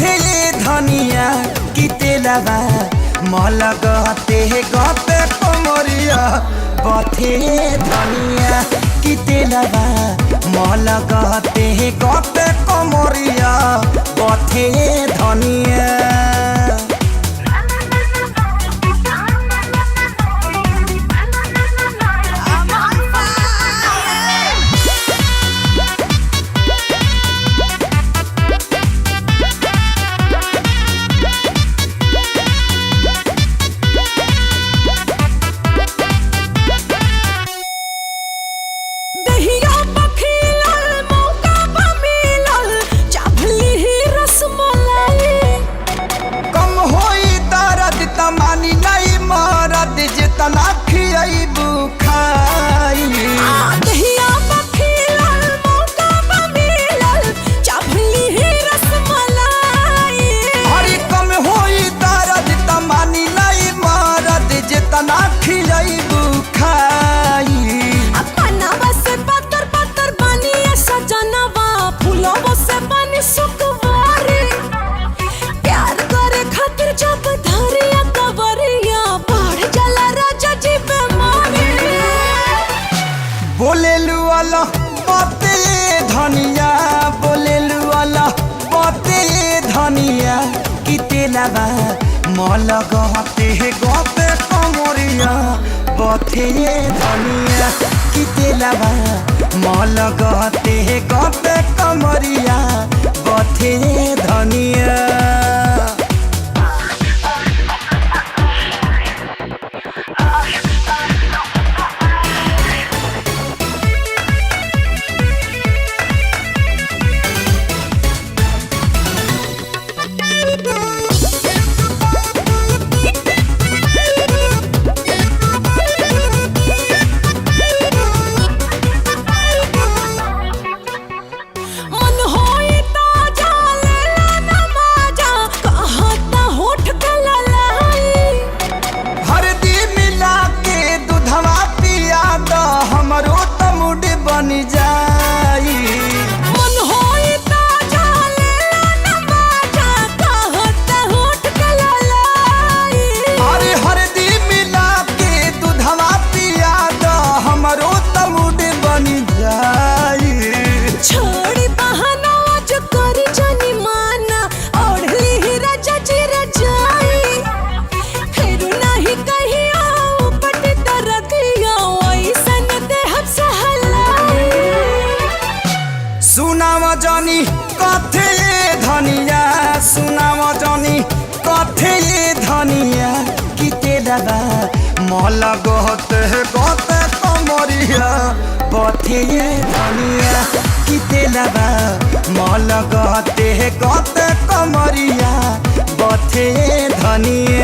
बथे धनिया की तेलवा मल गते गते कमरिया बथे धनिया की तेलवा मल गते गते कमरिया बथे धनिया। मानी नहीं मरद जितना खियाइबू खाई दहिया बखिलल मौका बमिलल चाभली ही रसमलाई। हरी कम होई दर्द त मानी नहीं मरद जितना खियाइबू खाई। अपना बस पत्थर पत्थर बनी सजनवा फूलों से बनी सुखवारी प्यार करे खातिर जब बोलेलु वाला बाते धनिया बोलेलु वाला बाते धनिया की तेलवा मल गते गते कमरिया बथे धनिया की तेलवा मल गते गते कमरिया बथे धनिया। सुनाव जानी कथे धनिया सुनाव जानी कथे धनिया की तेलवा मल गते गते कमरिया बथे धनिया की तेलवा मल गते गते कमरिया बथे धनिया।